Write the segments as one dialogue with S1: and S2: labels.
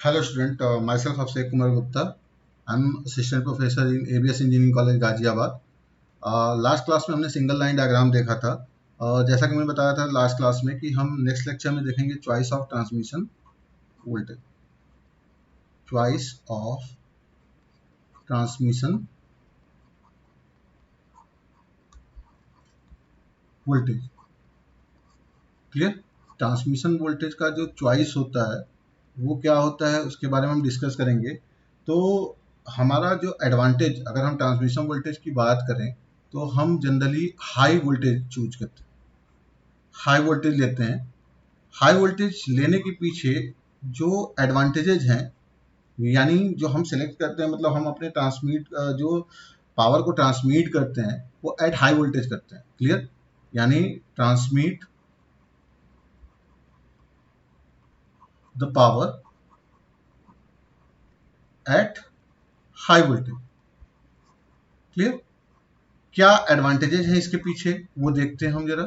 S1: Hello student, myself Abhishek Kumar Gupta. I'm assistant professor in ABS Engineering College Ghaziabad. Last class में हमने single line diagram देखा था. जैसा कि मैंने बताया था लास्ट क्लास में कि हम नेक्स्ट लेक्चर में देखेंगे choice of transmission voltage. Choice of transmission voltage. Clear? Transmission voltage का जो चॉइस होता है वो क्या होता है उसके बारे में हम डिस्कस करेंगे. तो हमारा जो एडवांटेज, अगर हम ट्रांसमिशन वोल्टेज की बात करें तो हम जनरली हाई वोल्टेज चूज करते हैं, हाई वोल्टेज लेते हैं. हाई वोल्टेज लेने के पीछे जो एडवांटेजेज हैं, यानी जो हम सेलेक्ट करते हैं, मतलब हम अपने ट्रांसमिट जो पावर को ट्रांसमिट करते हैं वो एट हाई वोल्टेज करते हैं. क्लियर? यानी transmit the power at high voltage. Clear? क्या एडवांटेजेस है इसके पीछे वो देखते हैं हम जरा.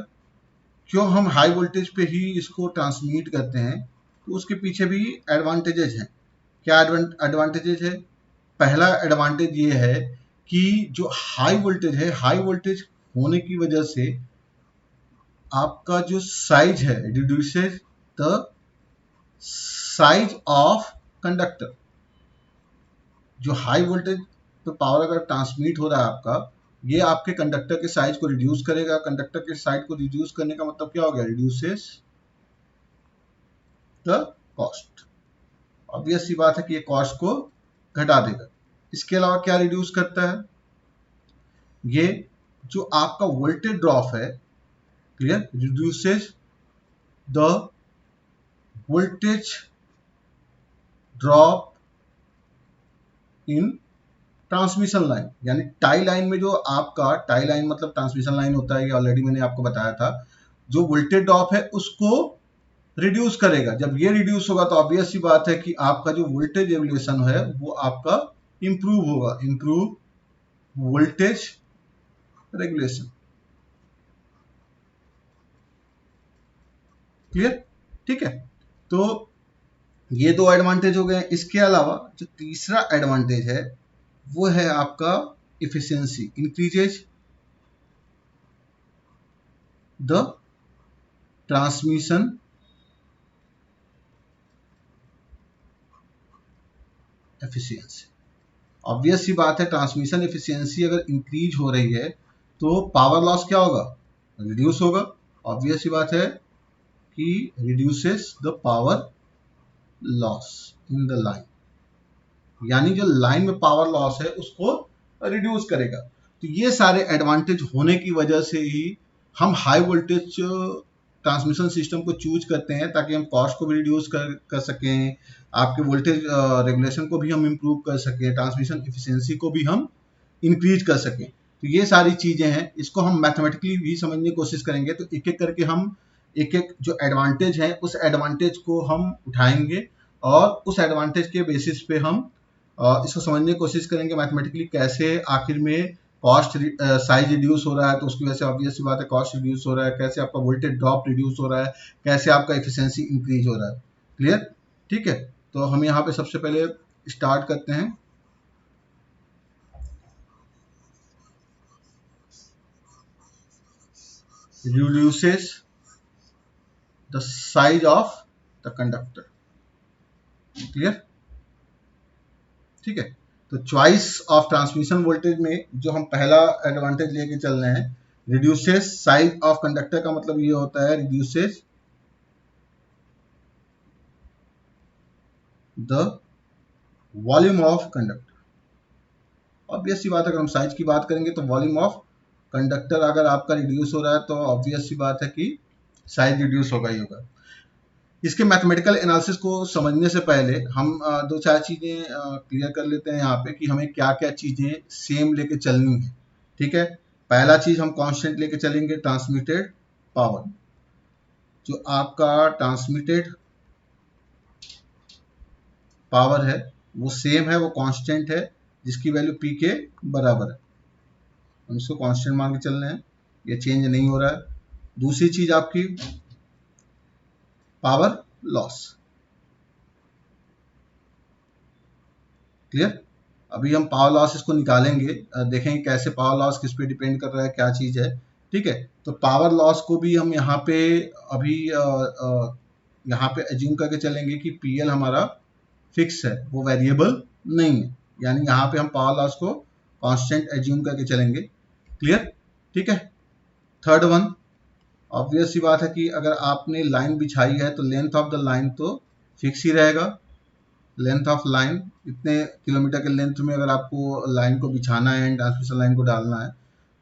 S1: क्यों हम हाई वोल्टेज पे ही इसको ट्रांसमिट करते हैं, तो उसके पीछे भी एडवांटेजेस हैं. क्या एडवांटेजेस है? पहला एडवांटेज ये है कि जो हाई वोल्टेज है, हाई वोल्टेज होने की वजह से आपका जो साइज है reduces the size of conductor. जो हाई वोल्टेज पे पावर अगर ट्रांसमिट हो रहा है आपका, ये आपके कंडक्टर के साइज को रिड्यूस करेगा. कंडक्टर के साइज को रिड्यूस करने का मतलब क्या हो गया? Reduces the cost. ऑब्वियस सी बात है कि ये कॉस्ट को घटा देगा. इसके अलावा क्या रिड्यूस करता है? ये जो आपका वोल्टेज ड्रॉप है, clear, reduces the voltage drop in transmission line. यानी टाई लाइन में जो आपका, टाई लाइन मतलब ट्रांसमिशन लाइन होता है, ये ऑलरेडी मैंने आपको बताया था. जो वोल्टेज ड्रॉप है उसको रिड्यूस करेगा. जब ये रिड्यूस होगा तो ऑब्वियस सी बात है कि आपका जो वोल्टेज रेगुलेशन है वो आपका इंप्रूव होगा. Improve voltage regulation. क्लियर? ठीक है. तो ये दो एडवांटेज हो गए. इसके अलावा जो तीसरा एडवांटेज है वो है आपका efficiency. Increases the transmission efficiency. Obvious सी बात है, ट्रांसमिशन एफिशिएंसी अगर इंक्रीज हो रही है तो पावर लॉस क्या होगा? रिड्यूस होगा. ऑब्वियस सी बात है कि reduces the power loss in the line. यानी जो लाइन में पावर लॉस है उसको रिड्यूस करेगा. तो ये सारे एडवांटेज होने की वजह से ही हम हाई वोल्टेज ट्रांसमिशन सिस्टम को चूज करते हैं, ताकि हम कॉस्ट को भी रिड्यूस कर सकें, आपके वोल्टेज रेगुलेशन को भी हम इम्प्रूव कर सकें, ट्रांसमिशन एफिशिएंसी को भी हम इंक्रीज कर सकें. तो ये सारी चीजें हैं. इसको हम मैथमेटिकली भी समझने की कोशिश करेंगे. तो एक एक करके हम एक एक जो एडवांटेज है उस एडवांटेज को हम उठाएंगे और उस एडवांटेज के बेसिस पे हम इसको समझने की कोशिश करेंगे मैथमेटिकली, कैसे आखिर में कॉस्ट साइज रिड्यूस हो रहा है तो उसकी वजह से ऑब्वियस सी बात है कॉस्ट रिड्यूस हो रहा है, कैसे आपका वोल्टेज ड्रॉप रिड्यूस हो रहा है, कैसे आपका एफिशिएंसी इंक्रीज हो रहा है. क्लियर? ठीक है. तो हम यहाँ पे सबसे पहले स्टार्ट करते हैं. Reduces the size of the conductor. Clear? ठीक है. तो चॉइस ऑफ ट्रांसमिशन वोल्टेज में जो हम पहला एडवांटेज लेके चल रहे हैं, रिड्यूसेस साइज ऑफ कंडक्टर का मतलब ये होता है reduces the volume of conductor. Obvious सी बात है, अगर हम साइज की बात करेंगे तो वॉल्यूम ऑफ कंडक्टर अगर आपका रिड्यूस हो रहा है तो ऑब्वियस सी बात है कि साइज रिड्यूस होगा ही होगा. इसके मैथमेटिकल एनालिसिस को समझने से पहले हम दो चार चीजें क्लियर कर लेते हैं यहाँ पे कि हमें क्या क्या चीजें सेम लेके चलनी है. ठीक है. पहला चीज हम कांस्टेंट लेके चलेंगे, ट्रांसमिटेड पावर. जो आपका ट्रांसमिटेड पावर है वो सेम है, वो कांस्टेंट है, जिसकी वैल्यू पी के बराबर है. हम इसको कांस्टेंट मान के चल रहे हैं, ये चेंज नहीं हो रहा है. दूसरी चीज आपकी पावर लॉस. क्लियर। अभी हम पावर लॉस इसको निकालेंगे, देखेंगे कैसे पावर लॉस किस पे डिपेंड कर रहा है, क्या चीज़ है। ठीक है, तो पावर लॉस को भी हम यहाँ पे अभी यहाँ पे एज्यूम करके चलेंगे कि पीएल हमारा फिक्स है, वो वेरिएबल नहीं है। यानी यहाँ पे हम पावर लॉस को कांस्टेंट एज्यूम करके चलेंगे। क्लियर। ठीक है। थर्ड वन, ऑब्वियस सी बात है कि अगर आपने लाइन बिछाई है तो लेंथ ऑफ द लाइन तो फिक्स ही रहेगा। लेंथ ऑफ लाइन, इतने किलोमीटर के लेंथ में अगर आपको लाइन को बिछाना है एंड ट्रांसमिशन लाइन को डालना है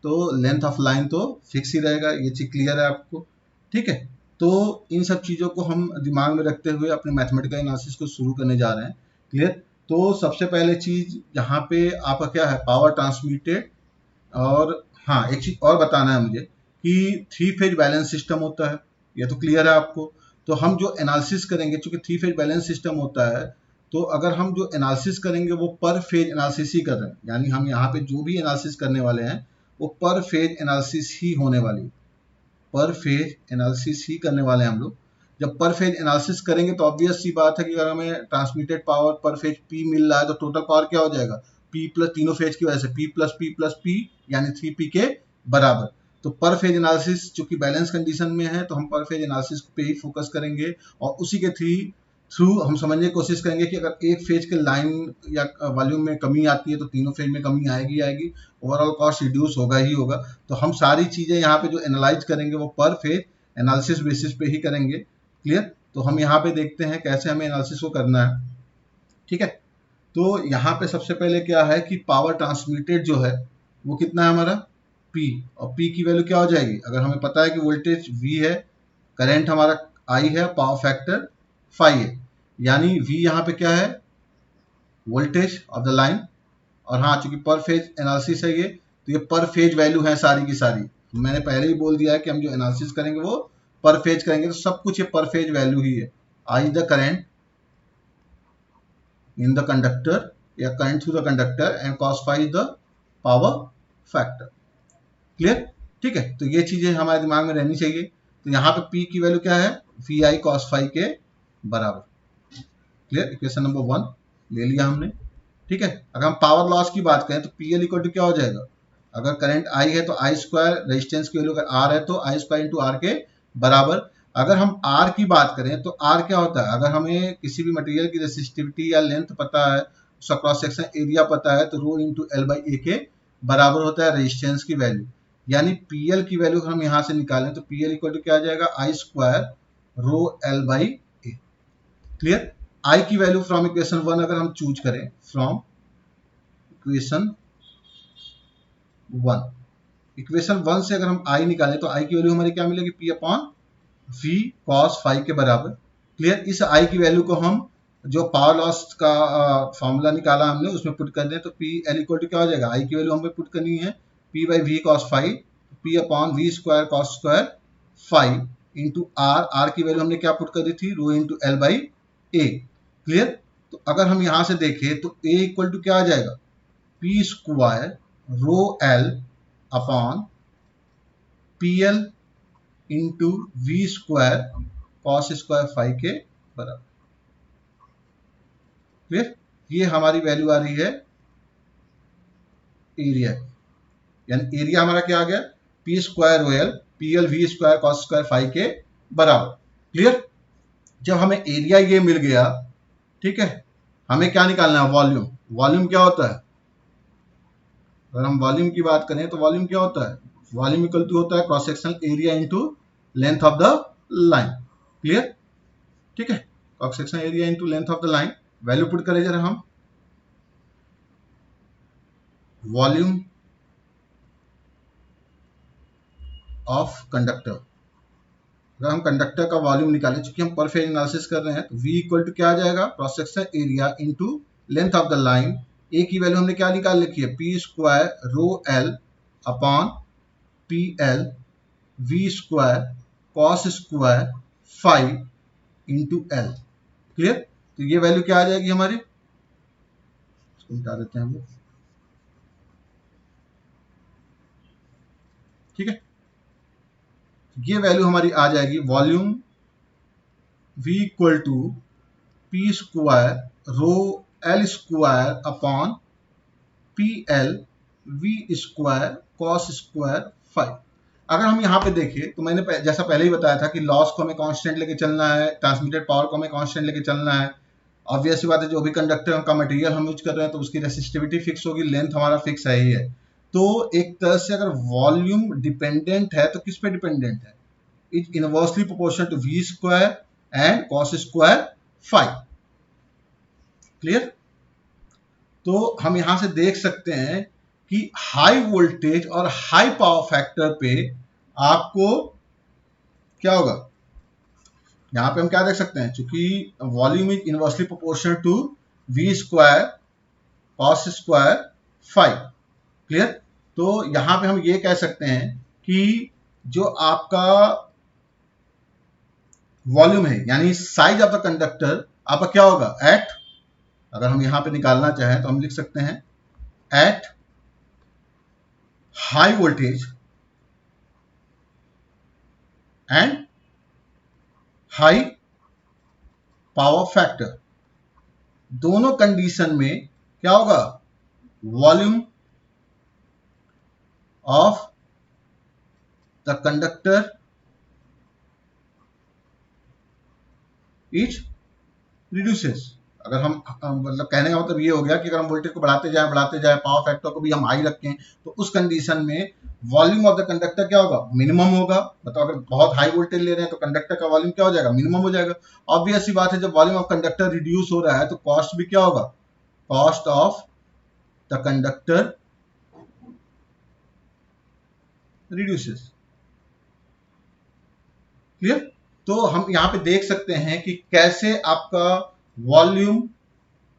S1: तो लेंथ ऑफ लाइन तो फिक्स ही रहेगा। ये चीज़ क्लियर है आपको। ठीक है, तो इन सब चीज़ों को हम दिमाग में रखते हुए अपने मैथमेटिकल एनालिसिस को शुरू करने जा रहे हैं। क्लियर। तो सबसे पहले चीज़ यहाँ पे आपका क्या है, पावर ट्रांसमिटेड। और हाँ, एक चीज़ और बताना है मुझे कि थ्री फेज बैलेंस सिस्टम होता है, ये तो क्लियर है आपको। तो हम जो एनालिसिस करेंगे, चूंकि थ्री फेज बैलेंस सिस्टम होता है, तो अगर हम जो एनालिसिस करेंगे वो पर फेज एनालिसिस ही कर रहे हैं। यानी हम यहाँ पे जो भी एनालिसिस करने वाले हैं वो पर फेज एनालिसिस ही होने वाली है, पर फेज एनालिसिस ही करने वाले हैं हम लोग। जब पर फेज एनालिसिस करेंगे तो ऑब्वियस सी बात है कि अगर हमें ट्रांसमिटेड पावर पर फेज पी मिल रहा है तो टोटल पावर क्या हो जाएगा, पी प्लस तीनों फेज की वजह से P plus P plus P, यानी 3p के बराबर। तो पर फेज एनालिसिस चूंकि बैलेंस कंडीशन में है तो हम पर फेज एनालिसिस पे ही फोकस करेंगे और उसी के थ्रू हम समझने की कोशिश करेंगे कि अगर एक फेज के लाइन या वॉल्यूम में कमी आती है तो तीनों फेज में कमी आएगी आएगी, ओवरऑल कॉस्ट रिड्यूस होगा ही होगा। तो हम सारी चीज़ें यहाँ पे जो एनालाइज करेंगे वो पर फेज एनालिसिस बेसिस पे ही करेंगे। क्लियर। तो हम यहाँ पे देखते हैं कैसे हमें एनालिसिस को करना है। ठीक है, तो यहाँ पे सबसे पहले क्या है कि पावर ट्रांसमिटेड जो है वो कितना है हमारा P, और P की वैल्यू क्या हो जाएगी, अगर हमें पता है कि वोल्टेज V है, करंट हमारा I है, पावर फैक्टर phi है, यानी V यहाँ पे क्या है, वोल्टेज ऑफ द लाइन। और हाँ, चूंकि पर फेज एनालिसिस है ये, तो ये पर फेज वैल्यू है सारी की सारी। मैंने पहले ही बोल दिया है कि हम जो एनालिसिस करेंगे वो पर फेज करेंगे, तो सब कुछ ये पर फेज वैल्यू ही है। I the current in the conductor या current through the conductor and cos phi is the power factor। Clear. ठीक है, तो ये चीजें हमारे दिमाग में रहनी चाहिए। तो यहाँ पे P की वैल्यू क्या है, वी आई कॉस फाई के बराबर। क्लियर, इक्वेशन नंबर 1 ले लिया हमने। ठीक है, अगर हम पावर लॉस की बात करें तो PL इक्वल टू क्या हो जाएगा, अगर करंट I है तो I स्क्वायर, रेजिस्टेंस की वैल्यू अगर R है तो I स्क्वायर इंटू R के बराबर। अगर हम R की बात करें तो R क्या होता है, अगर हमें किसी भी मटेरियल की रेसिस्टिविटी या लेंथ पता है, उसका क्रॉस सेक्शन एरिया पता है, तो रो इंटू एल बाई ए के बराबर होता है रेजिस्टेंस की वैल्यू। यानी PL की वैल्यू हम यहाँ से निकालें तो PL इक्वल टू क्या आ जाएगा, I square rho L by A. Clear. I की वैल्यू फ्रॉम इक्वेशन 1 अगर हम चूज करें, फ्रॉम इक्वेशन 1, इक्वेशन 1 से अगर हम I निकालें तो I की वैल्यू हमारी क्या मिलेगी, P upon V cos phi के बराबर। क्लियर। इस I की वैल्यू को हम जो पावर लॉस का फॉर्मूला निकाला हमने उसमें पुट कर दें तो पी एल इक्वल टू क्या हो जाएगा, I की वैल्यू हमें पुट करनी है P by V cos phi, P upon V square cos square phi into R, R की वैल्यू हमने क्या पुट कर दी थी, rho into L by A. Clear. तो अगर हम यहाँ से देखें तो A इक्वल टू क्या आ जाएगा, P square rho L upon P L into V square cos square phi के बराबर। क्लियर। ये हमारी वैल्यू आ रही है एरिया, यानी एरिया हमारा क्या आ गया, P square rho L P L V square cos square phi के बराबर। क्लियर। जब हमें एरिया ये मिल गया, ठीक है, हमें क्या निकालना है, वॉल्यूम। वॉल्यूम क्या होता है, अगर हम वॉल्यूम की बात करें तो वॉल्यूम क्या होता है, वॉल्यूम इक्वल टू होता है cross sectional area into length of the line. Clear. ठीक है, cross sectional area into length of the line. Value put करें जरा हम, वॉल्यूम ऑफ कंडक्टर, अगर हम कंडक्टर का वॉल्यूम निकालें, चूंकि हम पर फेज एनालिसिस कर रहे हैं, तो V इक्वल टू क्या आ जाएगा, cross section area into length of the line. A की वैल्यू हमने क्या निकाल रखी है, P square rho L upon P L V square cos square five into L. Clear. तो ये वैल्यू क्या आ जाएगी हमारी, इसको मिटा देते हैं हम लोग। ठीक है, ये वैल्यू हमारी आ जाएगी, volume V equal to P square rho L square upon P L V square cos square phi. अगर हम यहाँ पे देखें तो मैंने जैसा पहले ही बताया था कि लॉस को हमें कांस्टेंट लेके चलना है, ट्रांसमिटेड पावर को हमें कांस्टेंट लेके चलना है। ऑब्वियस सी बात है, जो भी कंडक्टर का मटेरियल हम यूज कर रहे हैं तो उसकी रेसिस्टिविटी फिक्स होगी, लेंथ हमारा फिक्स है ही है। तो एक तरह से अगर वॉल्यूम डिपेंडेंट है तो किस पे डिपेंडेंट है? It inversely proportional to V square and cos square phi. Clear? तो हम यहां से देख सकते हैं कि हाई वोल्टेज और हाई पावर फैक्टर पे आपको क्या होगा? यहां पे हम क्या देख सकते हैं, चूंकि volume is inversely proportional to V square cos square phi. Clear? तो यहां पे हम ये कह सकते हैं कि जो आपका वॉल्यूम है यानी साइज ऑफ द कंडक्टर आपका क्या होगा? एट, अगर हम यहां पे निकालना चाहें तो हम लिख सकते हैं at high voltage and high power factor, दोनों कंडीशन में क्या होगा? Volume of the conductor is reduces. अगर हम मतलब कहने का मतलब ये हो गया कि अगर हम वोल्टेज को बढ़ाते जाए पावर फैक्टर को भी हम हाई रखें तो उस कंडीशन में वॉल्यूम ऑफ द कंडक्टर क्या होगा? मिनिमम होगा। मतलब अगर बहुत हाई वोल्टेज ले रहे हैं तो कंडक्टर का वॉल्यूम क्या हो जाएगा? मिनिमम हो जाएगा। ऑब्वियस सी बात है, जब वॉल्यूम ऑफ कंडक्टर रिड्यूस हो रहा है तो कॉस्ट भी क्या होगा? Cost of the conductor reduces. Clear? तो हम यहां पे देख सकते हैं कि कैसे आपका वॉल्यूम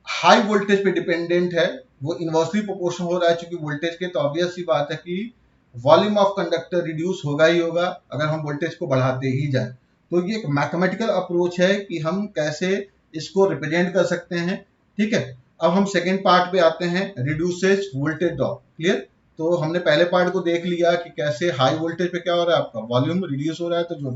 S1: हाई वोल्टेज पे डिपेंडेंट है, वो इनवर्सली प्रोपोर्शनल हो रहा है चूंकि वोल्टेज के। तो ऑब्वियस सी बात है कि वॉल्यूम ऑफ कंडक्टर रिड्यूस होगा ही होगा अगर हम वोल्टेज को बढ़ाते ही जाए। तो ये एक मैथमेटिकल अप्रोच है कि हम कैसे इसको रिप्रेजेंट कर सकते हैं। ठीक है, अब हम सेकेंड पार्ट पे आते हैं, रिड्यूसेस वोल्टेज ड्रॉप। क्लियर? तो हमने पहले पार्ट को देख लिया कि कैसे हाई वोल्टेज पे क्या हो रहा है, आपका वॉल्यूम रिड्यूस हो रहा है। तो जो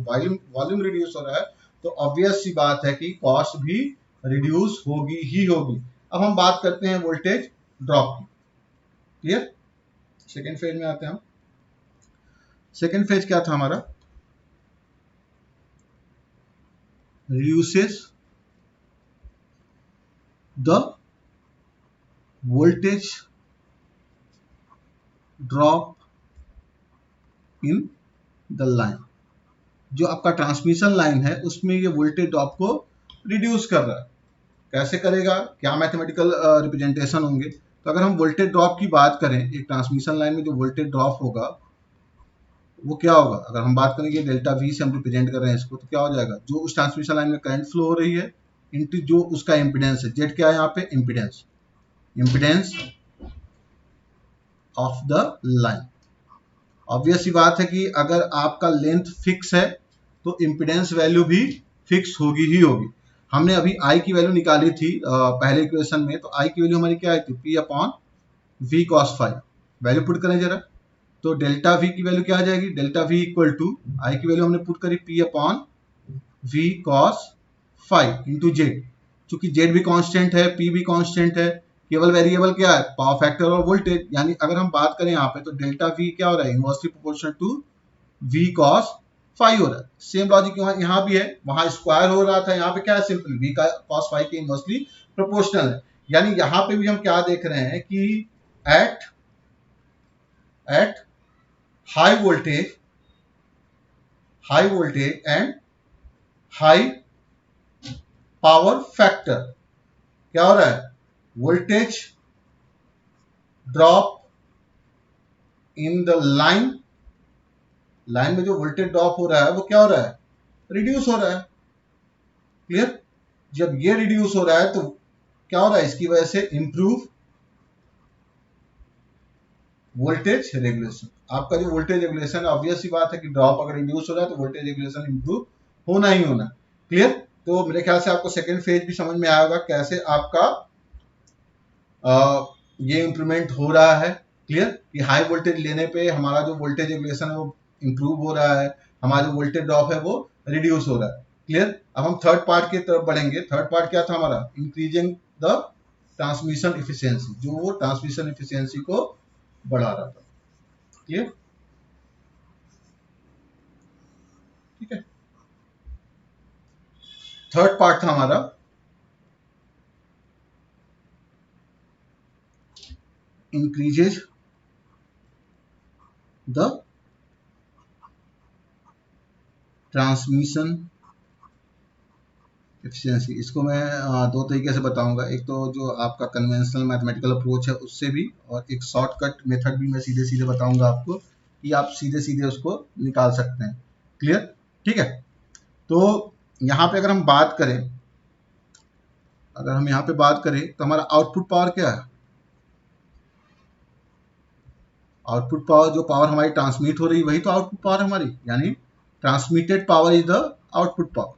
S1: वॉल्यूम रिड्यूस हो रहा है तो ऑब्वियस सी बात है कि कॉस्ट भी रिड्यूस होगी ही होगी। अब हम बात करते हैं वोल्टेज ड्रॉप की। क्लियर? सेकेंड फेज में आते हैं हम। सेकेंड फेज क्या था हमारा? Reduces the voltage drop in the line. जो आपका ट्रांसमिशन लाइन है उसमें ये वोल्टेज ड्रॉप को रिड्यूस कर रहा है। कैसे करेगा? क्या मैथमेटिकल रिप्रेजेंटेशन होंगे? तो अगर हम वोल्टेज ड्रॉप की बात करें, एक ट्रांसमिशन लाइन में जो वोल्टेज ड्रॉप होगा वो क्या होगा? अगर हम बात करेंगे डेल्टा वी से हम रिप्रेजेंट कर रहे हैं इसको, तो क्या हो जाएगा? जो उस ट्रांसमिशन लाइन में करंट फ्लो हो रही है इनटू जो उसका इम्पीडेंस है। जेड क्या है यहाँ पे? Impedance of the line. Obvious सी बात है कि अगर आपका लेंथ फिक्स है तो इम्पीडेंस वैल्यू भी फिक्स होगी ही होगी। हमने अभी आई की वैल्यू निकाली थी पहले इक्वेशन में, तो आई की वैल्यू हमारी क्या आई थी? P upon V cos phi. Value put करें जरा, तो डेल्टा वी की वैल्यू क्या आ जाएगी? Delta V equal to I की वैल्यू हमने पुट करी P upon V cos five into Z. चूंकि जेड भी कांस्टेंट है, पी भी कांस्टेंट है, केवल वेरिएबल क्या है? पावर फैक्टर और वोल्टेज। यानी अगर हम बात करें यहाँ पे तो डेल्टा वी क्या हो रहा है? Inversely proportional to V cos phi हो रहा है। सेम लॉजिक यहाँ भी है, वहां स्क्वायर हो रहा था, यहाँ पे क्या है? सिंपल वी का कॉस फाइव के इनवर्सली प्रोपोर्शनल है। यानी यहाँ पे भी हम क्या देख रहे हैं कि at high voltage and high power factor क्या हो रहा है? Voltage drop in the line में जो वोल्टेज ड्रॉप हो रहा है वो क्या हो रहा है? रिड्यूस हो रहा है। क्लियर? जब ये रिड्यूस हो रहा है तो क्या हो रहा है? इसकी वजह से इंप्रूव वोल्टेज रेगुलेशन। आपका जो वोल्टेज रेगुलेशन, ऑब्वियस सी बात है कि ड्रॉप अगर रिड्यूस हो रहा है तो वोल्टेज रेगुलेशन इंप्रूव होना ही होना। क्लियर? तो मेरे ख्याल से आपको सेकेंड फेज भी समझ में आएगा कैसे आपका ये इंप्रूवमेंट हो रहा है। क्लियर? कि हाई वोल्टेज लेने पे हमारा जो वोल्टेज रेगुलेशन है वो इंप्रूव हो रहा है, हमारा जो वोल्टेज ड्रॉप है वो रिड्यूस हो रहा है। क्लियर? अब हम थर्ड पार्ट की तरफ बढ़ेंगे। थर्ड पार्ट क्या था हमारा? इंक्रीजिंग द ट्रांसमिशन इफिशियंसी, जो वो ट्रांसमिशन इफिशियंसी को बढ़ा रहा था। ये ठीक है। थर्ड पार्ट था हमारा इंक्रीजेज द ट्रांसमिशन एफिशिएंसी। इसको मैं दो तरीके से बताऊंगा, एक तो जो आपका कन्वेंशनल मैथमेटिकल अप्रोच है उससे भी, और एक शॉर्टकट मेथड भी मैं सीधे सीधे बताऊंगा आपको कि आप सीधे सीधे उसको निकाल सकते हैं। क्लियर? ठीक है। तो यहाँ पे अगर हम बात करें, अगर हम यहाँ पे बात करें तो हमारा आउटपुट पावर क्या है? आउटपुट पावर, जो पावर हमारी ट्रांसमिट हो रही है वही तो आउटपुट पावर है हमारी, यानी transmitted power is the output power.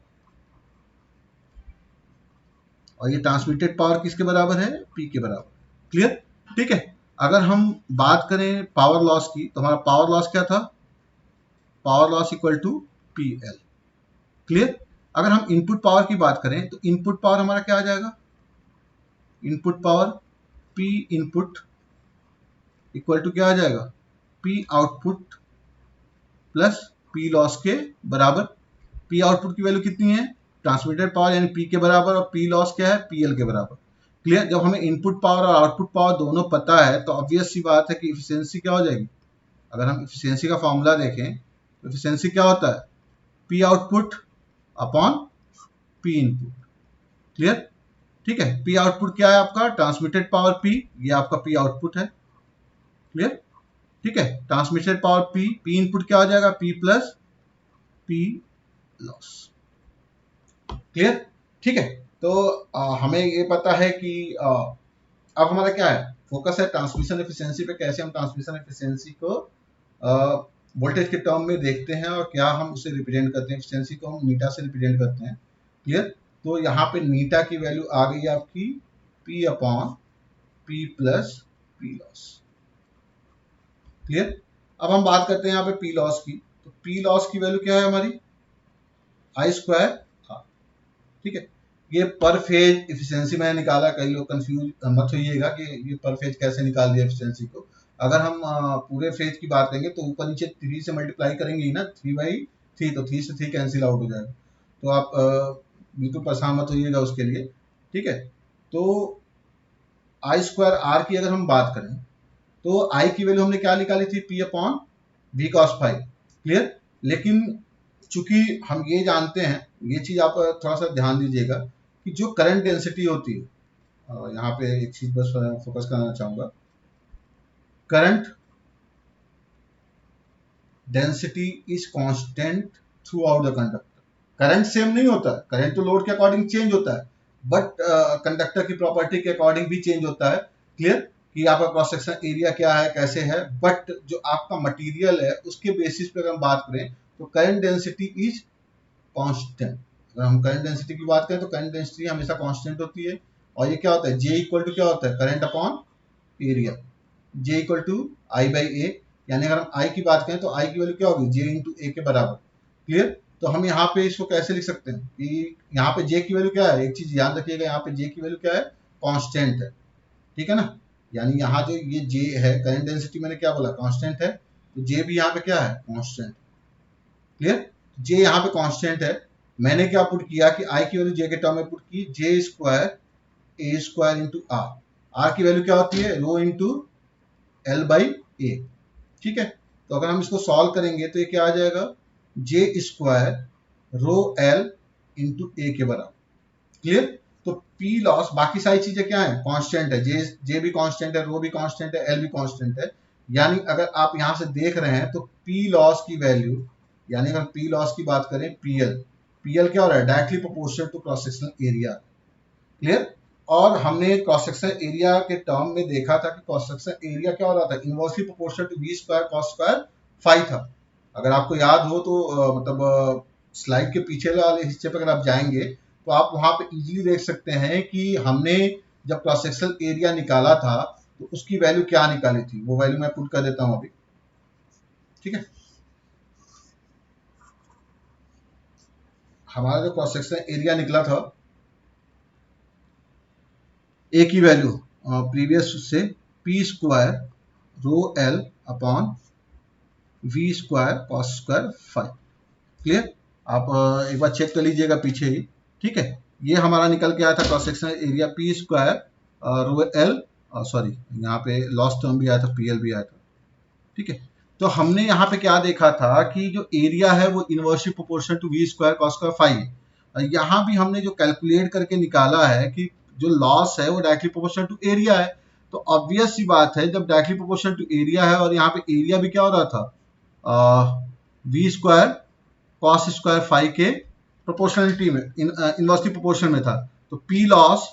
S1: और ये ट्रांसमिटेड पावर किसके बराबर है? पी के बराबर। क्लियर? ठीक है। अगर हम बात करें पावर लॉस की, तो हमारा पावर लॉस क्या था? Power loss equal to P L. Clear? अगर हम इनपुट पावर की बात करें तो इनपुट पावर हमारा क्या आ जाएगा? Input power P input equal to क्या आ जाएगा? P output plus P loss के बराबर। पी आउटपुट की वैल्यू कितनी है? ट्रांसमिटेड पावर यानी पी के बराबर, और पी लॉस क्या है? पी एल के बराबर। क्लियर? जब हमें इनपुट पावर और आउटपुट पावर दोनों पता है तो ऑब्वियस सी बात है कि इफिशियंसी क्या हो जाएगी। अगर हम इफिशियंसी का फॉर्मूला देखें तो इफिशियंसी क्या होता है? P output upon P input. Clear? ठीक है। पी आउटपुट क्या है आपका? ट्रांसमिटेड पावर पी, ये आपका पी आउटपुट है। क्लियर? ठीक है। Transmitted power P, P input क्या हो जाएगा? P plus P loss. Clear? ठीक है। तो हमें ये पता है कि अब हमारा क्या है? फोकस है ट्रांसमिशन एफिशिएंसी पे, कैसे हम ट्रांसमिशन एफिशिएंसी को वोल्टेज के टर्म में देखते हैं और क्या हम उसे रिप्रेजेंट करते हैं। एफिशिएंसी को हम नीटा से रिप्रेजेंट करते हैं। क्लियर? तो यहाँ पे नीटा की वैल्यू आ गई है आपकी P upon P plus P loss. Clear? अब हम बात करते हैं यहाँ पे पी लॉस की, तो पी लॉस की वैल्यू क्या है हमारी? आई स्क्वायर। ठीक है। ये पर फेज एफिशिएंसी मैंने निकाला, कई लोग कंफ्यूज मत होइएगा कि ये पर फेज कैसे निकाल दिया एफिशिएंसी को। अगर हम पूरे फेज की बात करेंगे तो ऊपर नीचे 3 से मल्टीप्लाई करेंगे ही ना, 3/3, तो 3 से 3 कैंसिल आउट हो जाएगा। तो आप बिल्कुल परेशान मत होइएगा उसके लिए। ठीक है। तो आई स्क्वायर आर की अगर हम बात करें तो आई की वैल्यू हमने क्या निकाली थी? P upon V cos phi. Clear? लेकिन चूंकि हम ये जानते हैं, ये चीज आप थोड़ा सा ध्यान दीजिएगा कि जो करंट डेंसिटी होती है, यहाँ पे एक चीज बस फोकस करना चाहूंगा, current density is constant through out the conductor. Current same नहीं होता है, करंट तो लोड के अकॉर्डिंग चेंज होता है, बट कंडक्टर की प्रॉपर्टी के अकॉर्डिंग भी चेंज होता है। क्लियर? कि आपका क्रॉस सेक्शन एरिया क्या है, कैसे है, बट जो आपका मटेरियल है उसके बेसिस पे अगर हम बात करें तो करंट डेंसिटी इज कांस्टेंट। अगर हम करंट डेंसिटी की बात करें तो करंट डेंसिटी हमेशा कांस्टेंट होती है। और ये क्या होता है? जे इक्वल टू क्या होता है? Current upon area. J equal to I by A, यानी अगर हम आई की बात करें तो आई की वैल्यू क्या होगी? जे इंटू ए के बराबर। क्लियर? तो हम यहाँ पे इसको कैसे लिख सकते हैं कि यहाँ पे जे की वैल्यू क्या है? एक चीज याद रखिएगा, यहाँ पे जे की वैल्यू क्या है? कांस्टेंट है। ठीक है ना? यानी यहाँ जो ये जे है, करंट डेंसिटी मैंने क्या बोला? कांस्टेंट है, तो जे भी यहाँ पे क्या है? कांस्टेंट। क्लियर? जे यहाँ पे कांस्टेंट है। मैंने क्या पुट किया कि आई की वैल्यू जे के टर्म में पुट की, J square A square into R. R की वैल्यू क्या होती है? Rho into L by A. ठीक है। तो अगर हम इसको सॉल्व करेंगे तो ये क्या आ जाएगा? J square rho L into A के बराबर। क्लियर? तो पी लॉस, बाकी सारी चीजें क्या है? कांस्टेंट है। जे भी कांस्टेंट है, रो भी कांस्टेंट है, एल भी कांस्टेंट है। यानी अगर आप यहां से देख रहे हैं तो पी लॉस की वैल्यू, यानी अगर पी लॉस की बात करें, पीएल, पीएल क्या हो रहा है? Directly proportional to cross sectional area. Clear? और हमने क्रॉस सेक्शन एरिया के टर्म में देखा था कि क्रॉस सेक्शन एरिया क्या हो रहा था? Inversely proportional to V square cos square phi था। अगर आपको याद हो तो मतलब स्लाइड के पीछे वाले हिस्से पर अगर आप जाएंगे तो आप वहां पे इजीली देख सकते हैं कि हमने जब क्रॉस सेक्शनल एरिया निकाला था तो उसकी वैल्यू क्या निकाली थी। वो वैल्यू मैं पुट कर देता हूं अभी। ठीक है। हमारा जो क्रॉस सेक्शनल एरिया निकला था ए की वैल्यू प्रीवियस से P square rho L upon V square cos square phi. Clear? आप एक बार चेक कर लीजिएगा पीछे ही। ठीक है, ये हमारा निकल के आया था cross sectional area P square rho L, sorry यहाँ पे लॉस टर्म भी आया था, पीएल भी आया था। ठीक है, तो हमने यहाँ पे क्या देखा था कि जो एरिया है वो inversely proportional to V square cos square phi है। यहाँ भी हमने जो कैलकुलेट करके निकाला है कि जो लॉस है वो डायरेक्टली प्रोपोर्शनल टू एरिया है। तो ऑब्वियस सी बात है, जब डायरेक्टली प्रोपोर्शनल टू एरिया है और यहाँ पे एरिया भी क्या हो रहा था, V square cos square phi के प्रोपोर्शनलिटी में इनवर्सली प्रोपोर्शन में था। तो पी लॉस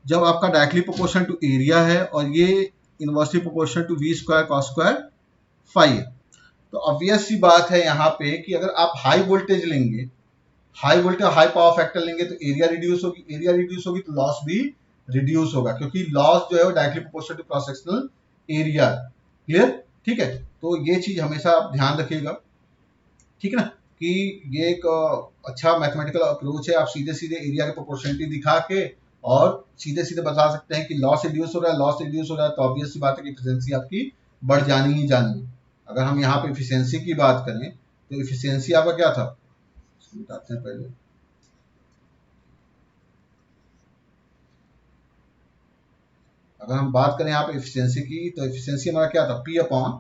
S1: जब आपका डायरेक्टली प्रोपोर्शनल टू एरिया है और ये inversely proportional to V square cos square phi है, तो ऑब्वियस सी बात है यहाँ पे कि अगर आप हाई वोल्टेज लेंगे, high voltage high power factor लेंगे तो एरिया रिड्यूस होगी, एरिया रिड्यूस होगी तो लॉस भी रिड्यूस होगा, क्योंकि लॉस जो है वो directly proportional to cross sectional area. Clear? ठीक है, तो ये चीज हमेशा आप ध्यान रखिएगा। ठीक है ना, कि ये एक अच्छा मैथमेटिकल अप्रोच है। आप सीधे सीधे एरिया की प्रोपोर्शनलिटी दिखा के और सीधे सीधे बता सकते हैं कि लॉस रिड्यूस हो रहा है, लॉस रिड्यूस हो रहा है, तो ऑब्वियस सी बात है कि एफिशिएंसी आपकी बढ़ जानी ही जानी है। अगर हम यहाँ पे एफिशिएंसी की बात करें तो एफिशिएंसी आपका क्या था, बताते हैं पहले। अगर हम बात करें यहाँ पे एफिशिएंसी की, तो एफिशिएंसी हमारा क्या था, P upon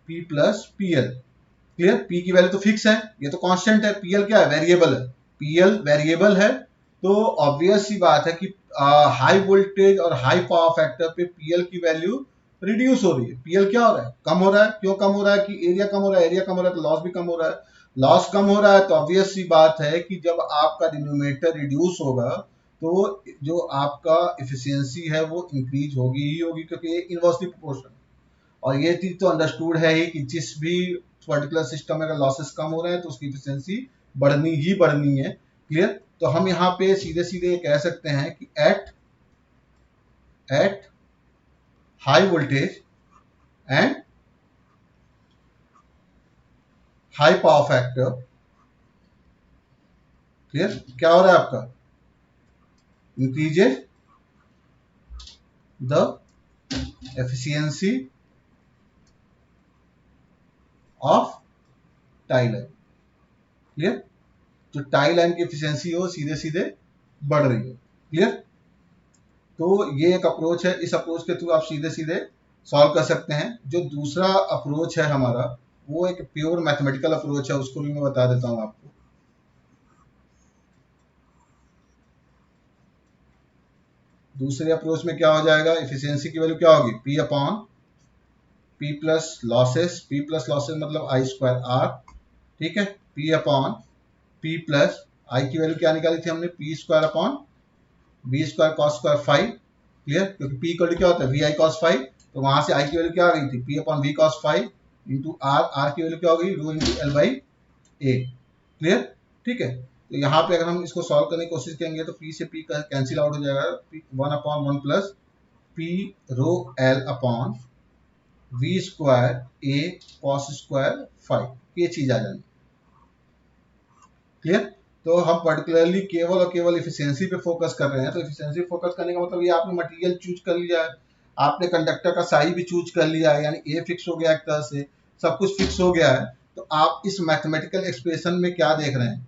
S1: P plus P L. Clear? P की वैल्यू तो फिक्स है, ये तो कांस्टेंट है, पीएल क्या है, वेरिएबल है। पीएल वेरिएबल है, तो ऑब्वियस सी बात है कि हाई वोल्टेज और हाई पावर फैक्टर पे पीएल की वैल्यू रिड्यूस हो रही है। पीएल क्या हो रहा है, कम हो रहा है। क्यों कम हो रहा है, कि एरिया कम हो रहा है, एरिया कम हो रहा है तो लॉस भी कम हो रहा है। लॉस कम हो रहा है तो ऑब्वियस सी बात है कि जब आपका डिनोमिनेटर रिड्यूस होगा तो जो आपका एफिशिएंसी है वो इंक्रीज होगी ही होगी, क्योंकि ये इनवर्सली प्रोपोर्शनल। और ये चीज तो अंडरस्टूड है ही कि जिस भी पर्टिकुलर सिस्टम में अगर लॉसेस कम हो रहे हैं तो उसकी एफिशिएंसी बढ़नी ही बढ़नी है। क्लियर? तो हम यहाँ पे सीधे सीधे कह सकते हैं कि at high voltage and high power factor, clear, क्या हो रहा है आपका, increases the efficiency of tie line. Clear? जो टाई लाइन की एफिशिएंसी हो सीधे सीधे बढ़ रही है। क्लियर? तो ये एक अप्रोच है, इस अप्रोच के थ्रू आप सीधे सीधे सॉल्व कर सकते हैं। जो दूसरा अप्रोच है हमारा वो एक प्योर मैथमेटिकल अप्रोच है, उसको भी मैं बता देता हूं आपको। दूसरे अप्रोच में क्या हो जाएगा, एफिशिएंसी की वैल्यू क्या होगी, P upon P plus losses, P plus losses मतलब आई स्क्वायर आर। ठीक है, P upon P plus I की वैल्यू क्या निकाली थी हमने, P square upon B square cos square phi. Clear? क्योंकि पी इक्वल टू क्या होता है, वी आई कॉस फाइव, तो वहां से आई की वैल्यू क्या आ गई थी, P upon V cos five into R, R की वैल्यू क्या हो गई, rho into L by A. Clear? ठीक है, तो यहाँ पे अगर हम इसको सॉल्व करने की कोशिश करेंगे तो पी से पी कैंसिल आउट हो जाएगा, one upon one plus P rho L upon V square A cos square phi, ये चीज आ जानी। क्लियर? तो हम पर्टिकुलरली केवल और केवल इफिशियंसी पे फोकस कर रहे हैं, तो इफिशियंसी फोकस करने का मतलब ये आपने मटेरियल चूज कर लिया है, आपने कंडक्टर का साइज भी चूज कर लिया है, यानी ए फिक्स हो गया एक तरह से, सब कुछ फिक्स हो गया है। तो आप इस मैथमेटिकल एक्सप्रेशन में क्या देख रहे हैं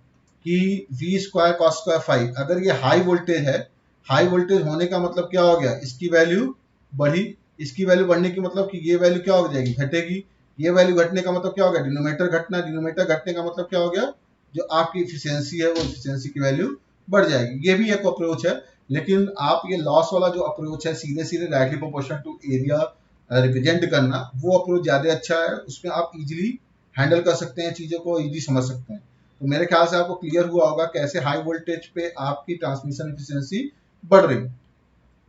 S1: कि V square cos square phi, अगर ये हाई वोल्टेज है, हाई वोल्टेज होने का मतलब क्या हो गया, इसकी वैल्यू बढ़ी, इसकी वैल्यू बढ़ने की मतलब कि ये वैल्यू क्या हो जाएगी, घटेगी। ये वैल्यू घटने का मतलब क्या हो गया, डिनोमिनेटर घटना, डिनोमिनेटर घटने का मतलब क्या हो गया, जो आपकी इफिशियंसी है वो इफिशियंसी की वैल्यू बढ़ जाएगी। ये भी एक अप्रोच है, लेकिन आप ये लॉस वाला जो अप्रोच है सीधे सीधे directly proportional to area represent करना, वो अप्रोच ज्यादा अच्छा है। उसमें आप इजीली हैंडल कर सकते हैं, चीजों को इजीली समझ सकते हैं। तो मेरे ख्याल से आपको क्लियर हुआ होगा कैसे हाई वोल्टेज पे आपकी ट्रांसमिशन एफिशिएंसी बढ़ रही है।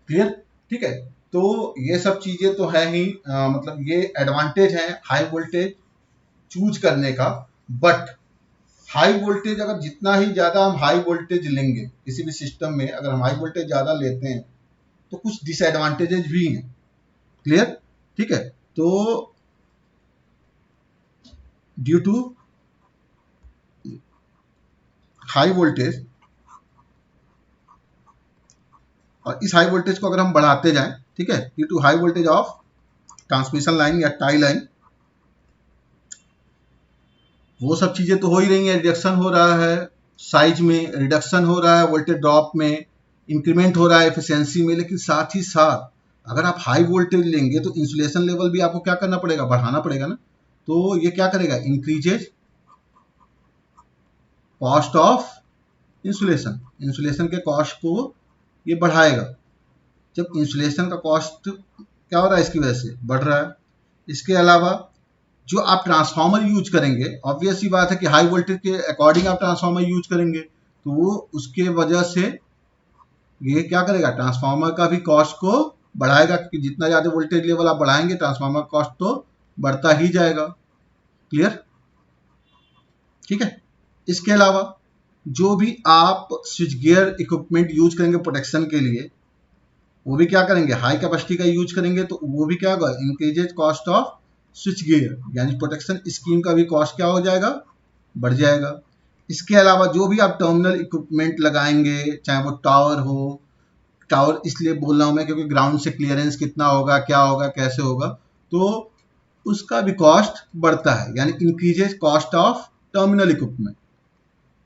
S1: क्लियर? ठीक है, तो ये सब चीजें तो है ही, मतलब ये एडवांटेज है हाई वोल्टेज चूज करने का। बट हाई वोल्टेज अगर जितना ही ज्यादा हम हाई वोल्टेज लेंगे किसी भी सिस्टम में, अगर हम हाई वोल्टेज ज्यादा लेते हैं तो कुछ डिसएडवांटेजेस भी हैं। क्लियर? ठीक है, तो ड्यू टू हाई वोल्टेज और इस हाई वोल्टेज को अगर हम बढ़ाते जाएं, ठीक है, due to high voltage of transmission line या टाई लाइन, वो सब चीजें तो हो ही रही है, रिडक्शन हो रहा है साइज में, रिडक्शन हो रहा है वोल्टेज ड्रॉप में, इंक्रीमेंट हो रहा है एफिशिएंसी में, लेकिन साथ ही साथ अगर आप हाई वोल्टेज लेंगे तो इंसुलेशन लेवल भी आपको क्या करना पड़ेगा, बढ़ाना पड़ेगा ना। तो ये क्या करेगा, increases cost of insulation, insulation के कॉस्ट को ये बढ़ाएगा। जब इंसुलेशन का कॉस्ट क्या हो रहा है, इसकी वजह से बढ़ रहा है। इसके अलावा जो आप ट्रांसफार्मर यूज करेंगे, ऑब्वियस सी बात है कि हाई वोल्टेज के अकॉर्डिंग आप ट्रांसफार्मर यूज करेंगे, तो वो उसके वजह से ये क्या करेगा, ट्रांसफार्मर का भी कॉस्ट को बढ़ाएगा, क्योंकि जितना ज़्यादा वोल्टेज लेवल आप बढ़ाएंगे ट्रांसफार्मर कॉस्ट तो बढ़ता ही जाएगा। क्लियर, ठीक है। इसके अलावा जो भी आप स्विच गियर इक्विपमेंट यूज करेंगे प्रोटेक्शन के लिए, वो भी क्या करेंगे, हाई कैपेसिटी का यूज करेंगे, तो वो भी क्या होगा, increases cost off switch gear, यानी प्रोटेक्शन स्कीम का भी कॉस्ट क्या हो जाएगा, बढ़ जाएगा। इसके अलावा जो भी आप टर्मिनल इक्विपमेंट लगाएंगे, चाहे वो टावर हो, टावर इसलिए बोल रहा हूं मैं क्योंकि ग्राउंड से क्लियरेंस कितना होगा, क्या होगा, कैसे होगा, तो उसका भी कॉस्ट बढ़ता है, यानी increases cost of terminal equipment.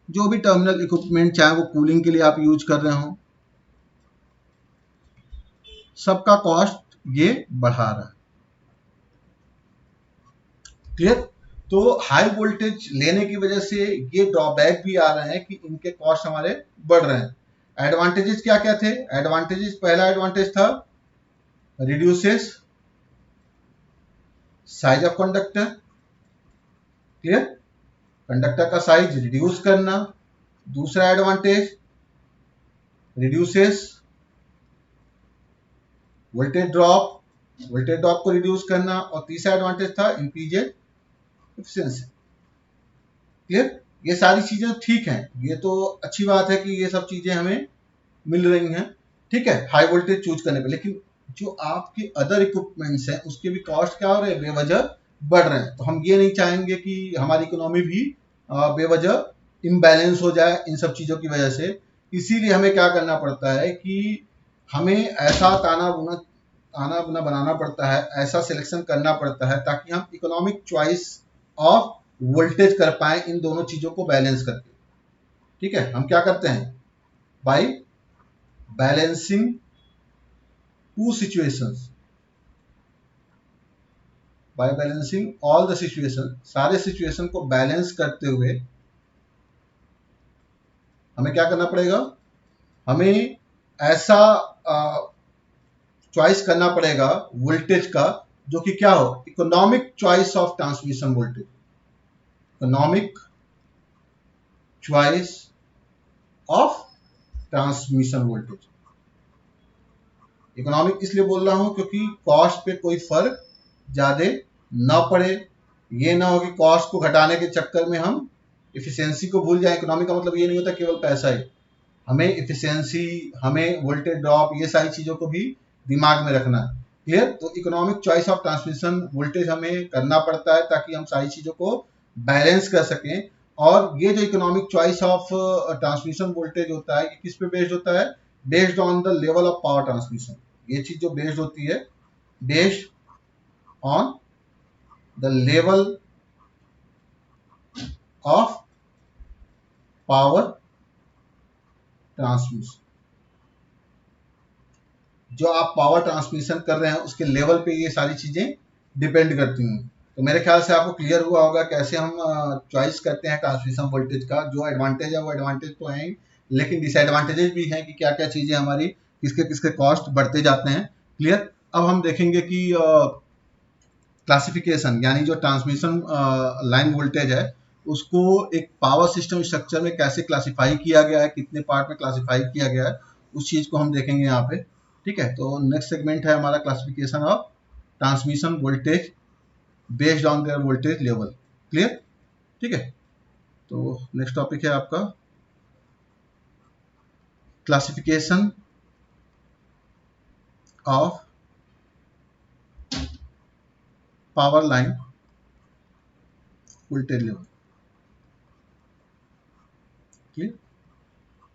S1: जो भी टर्मिनल इक्विपमेंट चाहे वो कूलिंग के लिए आप यूज कर रहे हो, सबका कॉस्ट ये बढ़ा रहा है। क्लियर। तो हाई वोल्टेज लेने की वजह से ये ड्रॉबैक भी आ रहे हैं कि इनके कॉस्ट हमारे बढ़ रहे हैं। एडवांटेजेस क्या क्या थे, एडवांटेजेस, पहला एडवांटेज था reduces size of conductor. Clear, conductor का साइज रिड्यूस करना। दूसरा advantage reduces voltage drop, voltage drop को रिड्यूस करना। और तीसरा एडवांटेज था इंक्रीजेज एफिशिएंसी। क्लियर, ये सारी चीजें ठीक हैं, ये तो अच्छी बात है कि ये सब चीजें हमें मिल रही हैं, ठीक है, हाई वोल्टेज चूज करने पे। लेकिन जो आपके अदर इक्विपमेंट्स हैं उसके भी कॉस्ट क्या हो रहे हैं, बेवजह बढ़ रहे हैं। तो हम ये नहीं चाहेंगे कि हमारी इकोनॉमी भी बेवजह इम्बैलेंस हो जाए इन सब चीजों की वजह से। इसीलिए हमें क्या करना पड़ता है कि हमें ऐसा ताना बुना बनाना पड़ता है, ऐसा सिलेक्शन करना पड़ता है ताकि हम इकोनॉमिक चॉइस ऑफ वोल्टेज कर पाए इन दोनों चीजों को बैलेंस करके। ठीक है, हम क्या करते हैं, by balancing two situations, by balancing all the situation, सारे सिचुएशन को बैलेंस करते हुए हमें क्या करना पड़ेगा, हमें ऐसा चॉइस करना पड़ेगा वोल्टेज का जो कि क्या हो, economic choice of transmission voltage, economic choice of transmission voltage. Economic इसलिए बोल रहा हूं क्योंकि कॉस्ट पे कोई फर्क ज्यादा ना पड़े, ये ना हो कि कॉस्ट को घटाने के चक्कर में हम इफिशियंसी को भूल जाएं। इकोनॉमिक का मतलब ये नहीं होता केवल पैसा ही, हमें इफिशियंसी, हमें वोल्टेज ड्रॉप, ये सारी चीजों को भी दिमाग में रखना है। क्लियर, तो economic choice of transmission voltage हमें करना पड़ता है ताकि हम सारी चीजों को बैलेंस कर सकें। और ये जो economic choice of transmission voltage होता है, ये किस पे बेस्ड होता है, based on the level of power transmission. ये चीज जो बेस्ड होती है, based on the level of power transmission. जो आप पावर ट्रांसमिशन कर रहे हैं उसके लेवल पे ये सारी चीजें डिपेंड करती हैं। तो मेरे ख्याल से आपको क्लियर हुआ होगा कैसे हम चॉइस करते हैं ट्रांसमिशन वोल्टेज का। जो एडवांटेज है वो एडवांटेज तो है ही, लेकिन डिसएडवांटेजेस भी हैं कि क्या क्या चीजें हमारी किसके किसके कॉस्ट बढ़ते जाते हैं। क्लियर, अब हम देखेंगे कि क्लासिफिकेशन, यानी जो ट्रांसमिशन लाइन वोल्टेज है उसको एक पावर सिस्टम स्ट्रक्चर में कैसे क्लासिफाई किया गया है, कितने पार्ट में क्लासिफाई किया गया है, उस चीज को हम देखेंगे यहाँ पे। ठीक है, तो नेक्स्ट सेगमेंट है हमारा classification of transmission voltage based on their voltage level. Clear, ठीक है, तो नेक्स्ट टॉपिक है आपका classification of power line voltage level. Clear,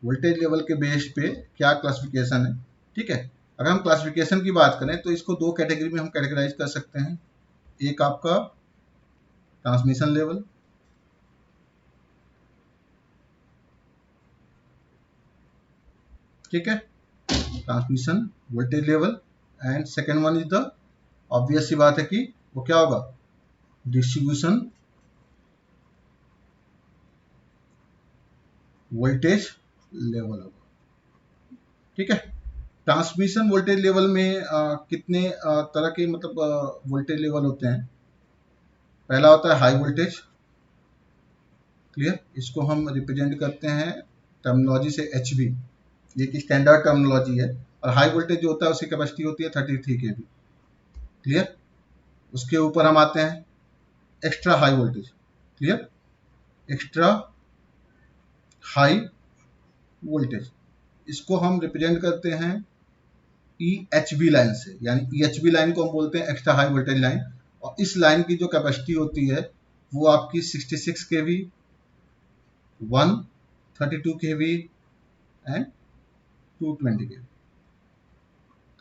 S1: voltage level के बेस पे क्या क्लासिफिकेशन है। ठीक है। अगर हम क्लासिफिकेशन की बात करें तो इसको दो कैटेगरी में हम कैटेगराइज कर सकते हैं। एक आपका ट्रांसमिशन लेवल, ठीक है, transmission voltage level, and second one is the, obvious सी बात है कि वो क्या होगा, डिस्ट्रीब्यूशन वोल्टेज लेवल होगा, ठीक है। ट्रांसमिशन वोल्टेज लेवल में कितने तरह के मतलब वोल्टेज लेवल होते हैं। पहला होता है हाई वोल्टेज, क्लियर, इसको हम रिप्रेजेंट करते हैं टर्मिनोलॉजी से HV, ये की स्टैंडर्ड टर्मिनोलॉजी है। और हाई वोल्टेज जो होता है उसकी कैपेसिटी होती है 33 kV, क्लियर। उसके ऊपर हम आते हैं extra high voltage, clear, extra high voltage, इसको हम रिप्रेजेंट करते हैं EHV लाइन से, यानी EHV लाइन को हम बोलते हैं एक्स्ट्रा हाई वोल्टेज लाइन। और इस लाइन की जो कैपेसिटी होती है वो आपकी 66 kV, 132 kV and 220 kV,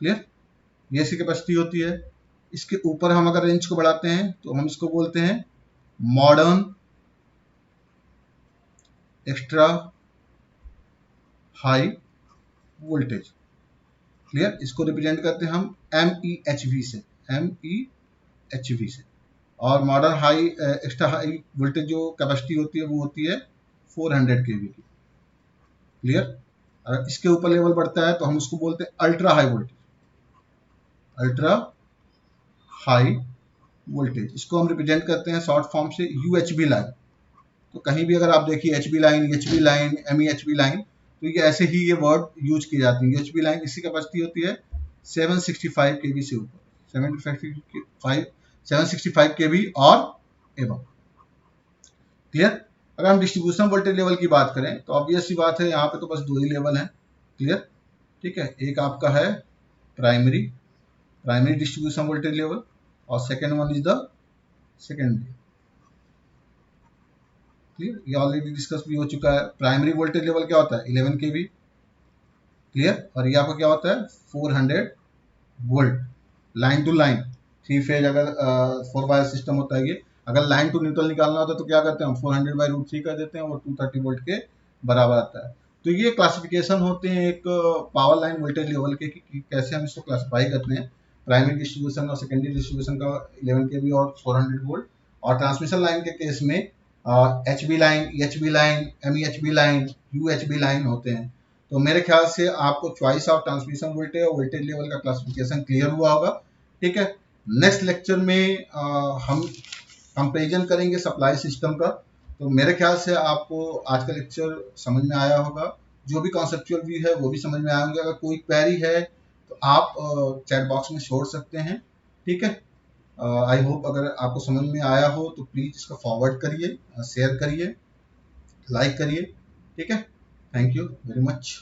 S1: clear, ये इसकी कैपेसिटी होती है। इसके ऊपर हम अगर रेंज को बढ़ाते हैं तो हम इसको बोलते हैं modern extra high voltage, clear, इसको रिप्रेजेंट करते हैं हम MEHV से, MEHV से। और modern high extra high voltage जो कैपेसिटी होती है वो होती है 400 kV की, क्लियर। अगर इसके ऊपर लेवल बढ़ता है तो हम उसको बोलते हैं ultra high voltage, ultra high voltage, इसको हम रिप्रेजेंट करते हैं शॉर्ट फॉर्म से UHV लाइन। तो कहीं भी अगर आप देखिए HV line, HV line, MEHV line, तो ये ऐसे ही ये वर्ड यूज की जाती है। UHV लाइन इसकी कैपेसिटी होती है 765 kV से ऊपर, 765 kV और एबव, क्लियर। अगर हम डिस्ट्रीब्यूशन वोल्टेज लेवल की बात करें तो ऑब्वियस सी बात है यहाँ पे तो बस दो ही लेवल हैं, क्लियर, ठीक है। एक आपका है प्राइमरी डिस्ट्रीब्यूशन वोल्टेज लेवल और second one is the secondary, clear, ये ऑलरेडी डिस्कस भी हो चुका है। प्राइमरी वोल्टेज लेवल क्या होता है 11 kV, क्लियर, और ये आपका क्या होता है 400 volt, line to line, three phase अगर 4 वायर सिस्टम होता है ये। अगर लाइन टू न्यूट्रल निकालना होता है तो क्या करते हैं हम 400/√3 कर देते हैं, वो 230 वोल्ट के बराबर आता है। तो ये क्लासिफिकेशन होते हैं एक पावर लाइन वोल्टेज लेवल के कि कैसे हम इसको क्लासिफाई करते हैं, प्राइमरी डिस्ट्रीब्यूशन और सेकेंडरी डिस्ट्रीब्यूशन का 11 kV और 400 वोल्ट। और ट्रांसमिशन लाइन के केस में HV line, EHV line, MEHV line, UHV line होते हैं। तो मेरे ख्याल से आपको चॉइस ऑफ ट्रांसमिशन वोल्टेज और वोल्टेज लेवल का क्लासिफिकेशन क्लियर हुआ होगा, ठीक है। नेक्स्ट लेक्चर में हम कंपेरिजन करेंगे सप्लाई सिस्टम का। तो मेरे ख्याल से आपको आज का लेक्चर समझ में आया होगा, जो भी कॉन्सेप्चुअल व्यू है वो भी समझ में आएंगे। अगर कोई क्वेरी है तो आप चैट बॉक्स में छोड़ सकते हैं, ठीक है। आई होप अगर आपको समझ में आया हो तो प्लीज़ इसको फॉरवर्ड करिए, शेयर करिए, लाइक करिए, ठीक है। Thank you very much.